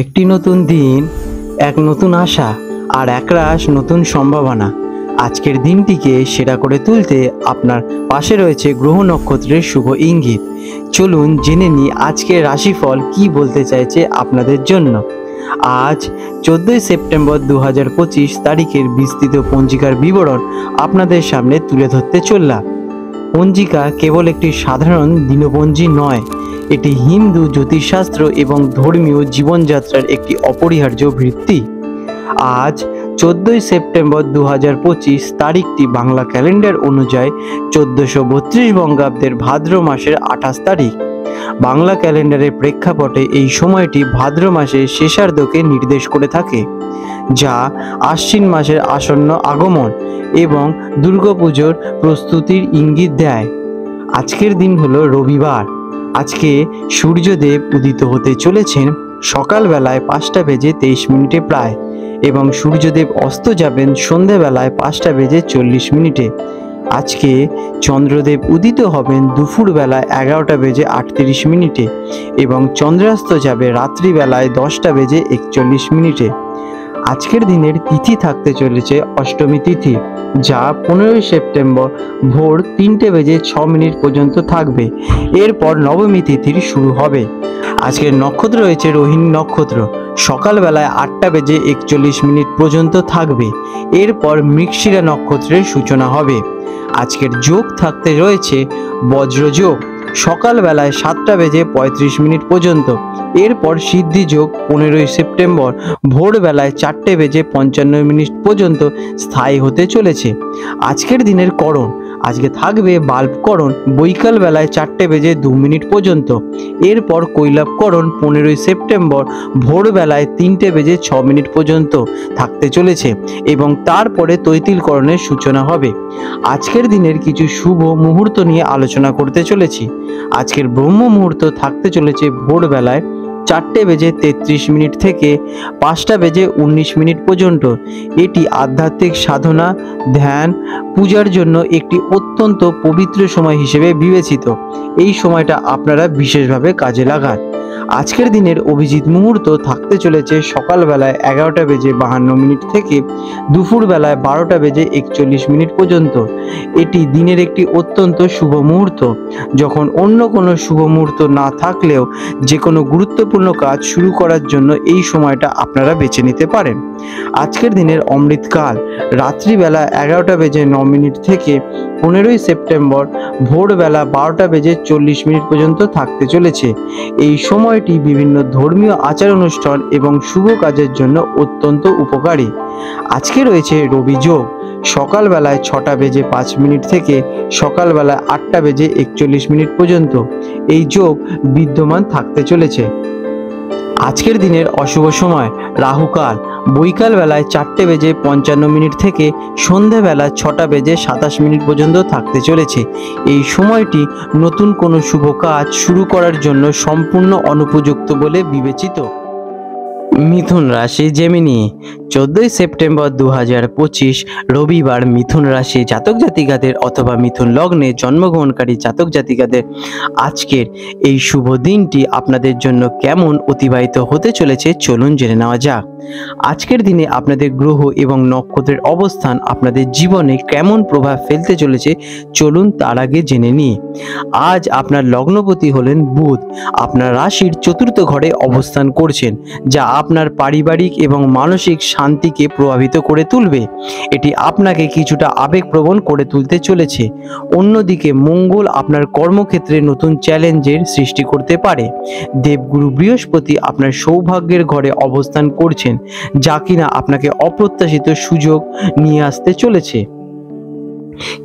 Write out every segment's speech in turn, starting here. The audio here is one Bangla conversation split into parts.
একটি নতুন দিন, এক নতুন আশা আর একরাশ নতুন সম্ভাবনা। আজকের দিনটিকে সেরা করে তুলতে আপনার পাশে রয়েছে গ্রহ নক্ষত্রের শুভ ইঙ্গিত। চলুন জেনে নিই আজকের রাশিফল কি বলতে চাইছে আপনাদের জন্য। আজ 14ই সেপ্টেম্বর 2025 তারিখের বিস্তৃত পঞ্জিকার বিবরণ আপনাদের সামনে তুলে ধরতে চললাম। পঞ্জিকা কেবল একটি সাধারণ দিনপঞ্জি নয়, এটি হিন্দু জ্যোতিষশাস্ত্র এবং ধর্মীয় জীবনযাত্রার একটি অপরিহার্য ভিত্তি। আজ 14ই সেপ্টেম্বর 2025 তারিখটি বাংলা ক্যালেন্ডার অনুযায়ী 1432 বঙ্গাব্দের ভাদ্র মাসের 28 তারিখ। বাংলা ক্যালেন্ডারের প্রেক্ষাপটে এই সময়টি ভাদ্র মাসের শেষার্ধকে নির্দেশ করে থাকে, যা আশ্বিন মাসের আসন্ন আগমন এবং দুর্গাপুজোর প্রস্তুতির ইঙ্গিত দেয়। আজকের দিন হলো রবিবার। আজকে সূর্যদেব উদিত হতে চলেছেন সকালবেলায় 5:23 প্রায়, এবং সূর্যদেব অস্ত যাবেন সন্ধ্যাবেলায় 5:40 আজকে চন্দ্রদেব উদিত হবেন দুপুরবেলায় 11:38 এবং চন্দ্রাস্ত যাবে রাত্রিবেলায় 10:41। আজকের দিনের তিথি থাকতে চলেছে অষ্টমী তিথি, যা 15ই সেপ্টেম্বর ভোর 3:06 পর্যন্ত থাকবে। এরপর নবমী তিথির শুরু হবে। আজকের নক্ষত্র রয়েছে রোহিণী নক্ষত্র, সকালবেলায় 8:41 পর্যন্ত থাকবে। এরপর মৃগশিরা নক্ষত্রের সূচনা হবে। আজকের যোগ থাকতে রয়েছে বজ্রযোগ, সকালবেলায় 7:35 পর্যন্ত। এরপর সিদ্ধি যোগ 15ই সেপ্টেম্বর ভোরবেলায় 4:55 পর্যন্ত স্থায়ী হতে চলেছে। আজকের দিনের করণ, আজকে থাকবে বাল্বকরণ বৈকাল বেলায় 4:02 পর্যন্ত। এরপর কৈলাবকরণ 15ই সেপ্টেম্বর ভোরবেলায় 3:06 পর্যন্ত থাকতে চলেছে এবং তারপরে তৈতিলকরণের সূচনা হবে। আজকের দিনের কিছু শুভ মুহূর্ত নিয়ে আলোচনা করতে চলেছি। আজকের ব্রহ্ম মুহূর্ত থাকতে চলেছে ভোরবেলায় 4:33 থেকে 5:19 পর্যন্ত। এটি আধ্যাত্মিক সাধনা, ধ্যান, পূজার জন্য একটি অত্যন্ত পবিত্র সময় হিসেবে বিবেচিত। এই সময়টা আপনারা বিশেষভাবে কাজে লাগান। আজকের দিনের অভিজিৎ মুহূর্ত থাকতে চলেছে সকালবেলায় 11:52 থেকে দুপুরবেলায় 12:41 পর্যন্ত। এটি দিনের একটি অত্যন্ত শুভ মুহূর্ত, যখন অন্য কোনো শুভ মুহূর্ত না থাকলেও যে কোনো গুরুত্বপূর্ণ কাজ শুরু করার জন্য এই সময়টা আপনারা বেছে নিতে পারেন। আজকের দিনের অমৃতকাল রাত্রিবেলা 11:09 থেকে 15ই সেপ্টেম্বর ভোরবেলা 12:40 পর্যন্ত থাকতে চলেছে। এই সময়টি বিভিন্ন ধর্মীয় আচার অনুষ্ঠান এবং শুভ কাজের জন্য অত্যন্ত উপকারী। আজকে রয়েছে রবি যোগ, সকালবেলায় 6:05 থেকে সকালবেলায় 8:41 পর্যন্ত এই যোগ বিদ্যমান থাকতে চলেছে। আজকের দিনের অশুভ সময় রাহুকাল বৈকাল বেলায় 4:55 থেকে সন্ধ্যাবেলা 6:27 পর্যন্ত থাকতে চলেছে। এই সময়টি নতুন কোনো শুভ কাজ শুরু করার জন্য সম্পূর্ণ অনুপযুক্ত বলে বিবেচিত। মিথুন রাশি জেমিনি, 14ই সেপ্টেম্বর 2025 রবিবার মিথুন রাশি জাতক জাতিকাদের অথবা মিথুন লগ্নে জন্মগ্রহণকারী জাতক জাতিকাদের আজকের এই শুভ দিনটি আপনাদের জন্য কেমন অতিবাহিত হতে চলেছে চলুন জেনে নেওয়া যাক। আজকের দিনে আপনাদের গ্রহ এবং নক্ষত্রের অবস্থান আপনাদের জীবনে কেমন প্রভাব ফেলতে চলেছে চলুন তার আগে জেনে নিই। আজ আপনার লগ্নপতি হলেন বুধ, আপনার রাশির 4র্থ ঘরে অবস্থান করছেন, যা আপনার পারিবারিক এবং মানসিক শান্তিকে প্রভাবিত করে তুলবে। এটি আপনাকে কিছুটা আবেগপ্রবণ করে তুলতে চলেছে। অন্যদিকে মঙ্গল আপনার কর্মক্ষেত্রে নতুন চ্যালেঞ্জের সৃষ্টি করতে পারে। দেবগুরু বৃহস্পতি আপনার সৌভাগ্যের ঘরে অবস্থান করছেন, যা কিনা আপনাকে অপ্রত্যাশিত সুযোগ নিয়ে আসতে চলেছে।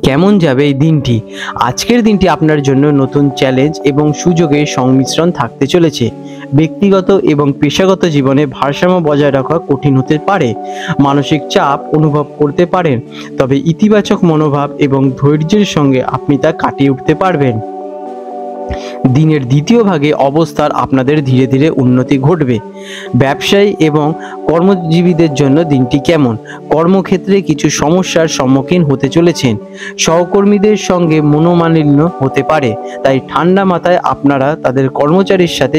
কেমন যাবে এই দিনটি? আজকের দিনটি আপনার জন্য নতুন চ্যালেঞ্জ এবং সুযোগের সংমিশ্রণ থাকতে চলেছে। ব্যক্তিগত এবং পেশাগত জীবনে ভারসাম্য বজায় রাখা কঠিন হতে পারে। মানসিক চাপ অনুভব করতে পারেন, তবে ইতিবাচক মনোভাব এবং ধৈর্যের সঙ্গে আপনি তা কাটিয়ে উঠতে পারবেন। দিনের দ্বিতীয় ভাগে অবস্থার আপনাদের ধীরে ধীরে উন্নতি ঘটবে। ব্যবসায়ী এবং কর্মজীবীদের জন্য দিনটি কেমন? কর্মক্ষেত্রে কিছু সমস্যার সম্মুখীন হতে চলেছেন। সহকর্মীদের সঙ্গে মনোমালিন্য হতে পারে, তাই ঠান্ডা মাথায় আপনারা তাদের কর্মচারীর সাথে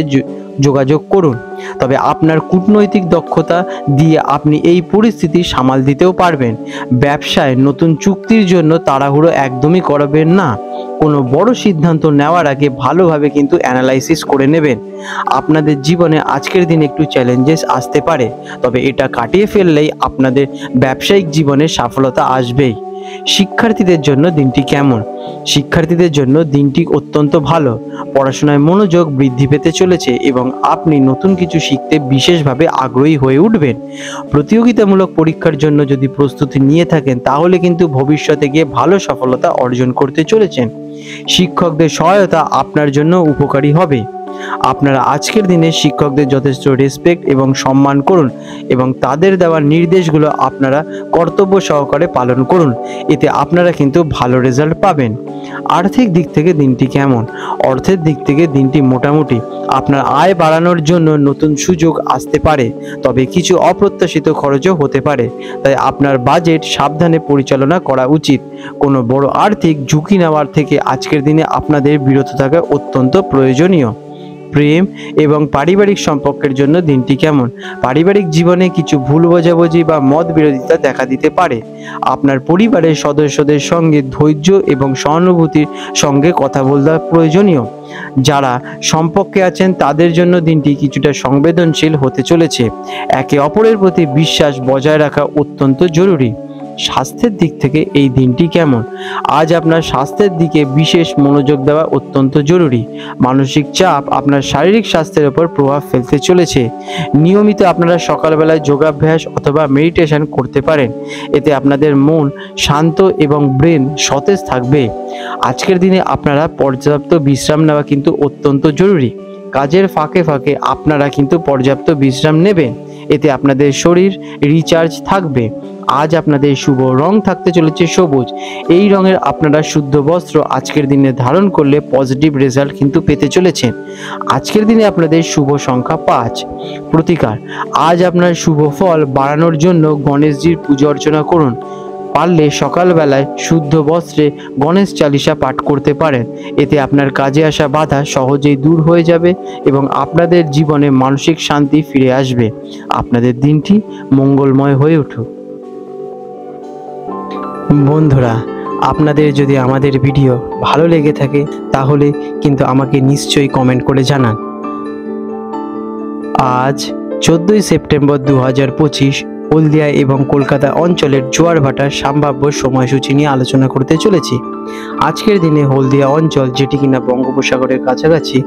যোগাযোগ করুন। তবে আপনার কূটনৈতিক দক্ষতা দিয়ে আপনি এই পরিস্থিতি সামাল দিতেও পারবেন। ব্যবসায় নতুন চুক্তির জন্য তাড়াহুড়ো একদমই করবেন না। কোনো বড় সিদ্ধান্ত নেওয়ার আগে ভালোভাবে কিন্তু অ্যানালাইসিস করে নেবেন। আপনাদের জীবনে আজকের দিন একটু চ্যালেঞ্জেস আসতে পারে, তবে এটা কাটিয়ে ফেললেই আপনাদের ব্যবসায়িক জীবনে সফলতা আসবেই। শিক্ষার্থীদের জন্য দিনটি কেমন? শিক্ষার্থীদের জন্য দিনটি অত্যন্ত ভালো। পড়াশোনায় মনোযোগ বৃদ্ধি পেতে চলেছে এবং আপনি নতুন কিছু শিখতে বিশেষভাবে আগ্রহী হয়ে উঠবেন। প্রতিযোগিতামূলক পরীক্ষার জন্য যদি প্রস্তুতি নিয়ে থাকেন তাহলে কিন্তু ভবিষ্যতে গিয়ে ভালো সফলতা অর্জন করতে চলেছেন। শিক্ষকদের সহায়তা আপনার জন্য উপকারী হবে। আপনারা আজকের দিনে শিক্ষকদের যথেষ্ট রেসপেক্ট এবং সম্মান করুন এবং তাদের দেওয়া নির্দেশগুলো আপনারা কর্তব্য সহকারে পালন করুন। এতে আপনারা কিন্তু ভালো রেজাল্ট পাবেন। আর্থিক দিক থেকে দিনটি কেমন? অর্থের দিক থেকে দিনটি মোটামুটি। আপনার আয় বাড়ানোর জন্য নতুন সুযোগ আসতে পারে, তবে কিছু অপ্রত্যাশিত খরচও হতে পারে, তাই আপনার বাজেট সাবধানে পরিচালনা করা উচিত। কোনো বড় আর্থিক ঝুঁকি নেওয়ার থেকে আজকের দিনে আপনাদের বিরত থাকা অত্যন্ত প্রয়োজনীয়। প্রেম এবং পারিবারিক সম্পর্কের জন্য দিনটি কেমন? পারিবারিক জীবনে কিছু ভুল বোঝাবুঝি বা মত বিরোধিতা দেখা দিতে পারে। আপনার পরিবারের সদস্যদের সঙ্গে ধৈর্য এবং সহানুভূতির সঙ্গে কথা বলা প্রয়োজনীয়। যারা সম্পর্কে আছেন তাদের জন্য দিনটি কিছুটা সংবেদনশীল হতে চলেছে। একে অপরের প্রতি বিশ্বাস বজায় রাখা অত্যন্ত জরুরি। স্বাস্থ্যের দিক থেকে এই দিনটি কেমন? আজ আপনার স্বাস্থ্যের দিকে বিশেষ মনোযোগ দেওয়া অত্যন্ত জরুরি। মানসিক চাপ আপনার শারীরিক স্বাস্থ্যের উপর প্রভাব ফেলতে চলেছে। নিয়মিত আপনারা সকালবেলায় যোগাভ্যাস অথবা মেডিটেশন করতে পারেন। এতে আপনাদের মন শান্ত এবং ব্রেন সতেজ থাকবে। আজকের দিনে আপনারা পর্যাপ্ত বিশ্রাম নেওয়া কিন্তু অত্যন্ত জরুরি। কাজের ফাঁকে ফাঁকে আপনারা কিন্তু পর্যাপ্ত বিশ্রাম নেবেন, এতে আপনাদের শরীর রিচার্জ থাকবে। আজ আপনাদের শুভ রং থাকতে চলেছে সবুজ। এই রঙের আপনারা শুদ্ধ বস্ত্র আজকের দিনে ধারণ করলে পজিটিভ রেজাল্ট কিন্তু পেতে চলেছেন। আজকের দিনে আপনাদের শুভ সংখ্যা 5। প্রতিকার: আজ আপনার শুভ ফল বাড়ানোর জন্য গণেশজির পুজো অর্চনা করুন। পারলে সকালবেলায় শুদ্ধ বস্ত্রে গণেশ চালিসা পাঠ করতে পারেন। এতে আপনার কাজে আসা বাধা সহজেই দূর হয়ে যাবে এবং আপনাদের জীবনে মানসিক শান্তি ফিরে আসবে। আপনাদের দিনটি মঙ্গলময় হয়ে উঠুক। বন্ধুরা, আপনাদের যদি আমাদের ভিডিও ভালো লেগে থাকে তাহলে কিন্তু আমাকে নিশ্চয়ই কমেন্ট করে জানান। আজ 14ই সেপ্টেম্বর 2025 হলদিয়া এবং কলকাতা অঞ্চলের জোয়ার ভাটার সম্ভাব্য সময়সূচি নিয়ে আলোচনা করতে চলেছি। আজকের দিনে হলদিয়া অঞ্চল, যেটি কিনা বঙ্গোপসাগরের কাছাকাছি,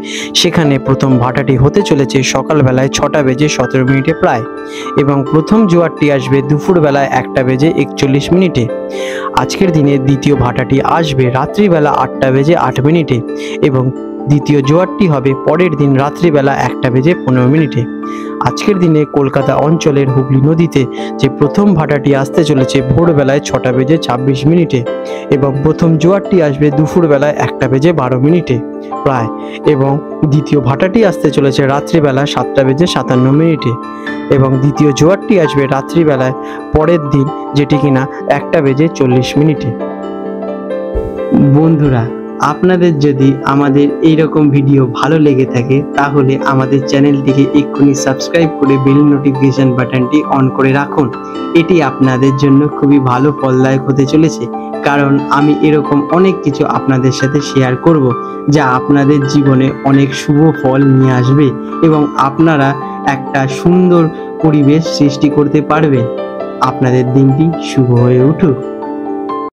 সেখানে প্রথম ভাটাটি হতে চলেছে সকালবেলায় 6টা বেজে 17 মিনিটে প্রায়, এবং প্রথম জোয়ারটি আসবে দুপুরবেলায় 1টা বেজে 41 মিনিটে। আজকের দিনে দ্বিতীয় ভাটাটি আসবে রাত্রিবেলা 8টা বেজে 8 মিনিটে এবং দ্বিতীয় জোয়ারটি হবে পরের দিন রাত্রিবেলা 1টা বেজে 15 মিনিটে। আজকের দিনে কলকাতা অঞ্চলের হুগলি নদীতে যে প্রথম ভাটাটি আসতে চলেছে ভোরবেলায় 6টা বেজে 26 মিনিটে এবং প্রথম জোয়ারটি আসবে দুপুরবেলায় 1টা বেজে 12 মিনিটে প্রায়, এবং দ্বিতীয় ভাটাটি আসতে চলেছে রাত্রিবেলা 7টা বেজে 57 মিনিটে এবং দ্বিতীয় জোয়ারটি আসবে রাত্রিবেলায় পরের দিন, যেটি কিনা 1টা বেজে 40 মিনিটে। বন্ধুরা, আপনাদের যদি আমাদের এই রকম ভিডিও ভালো লেগে থাকে তাহলে আমাদের চ্যানেলটিকে এক্ষুনি সাবস্ক্রাইব করে বেল নোটিফিকেশন বাটনটি অন করে রাখুন। এটি আপনাদের জন্য খুবই ভালো ফলদায়ক হতে চলেছে, কারণ আমি এরকম অনেক কিছু আপনাদের সাথে শেয়ার করব যা আপনাদের জীবনে অনেক শুভ ফল নিয়ে আসবে এবং আপনারা একটা সুন্দর পরিবেশ সৃষ্টি করতে পারবেন। আপনাদের দিনটি শুভ হয়ে উঠুক।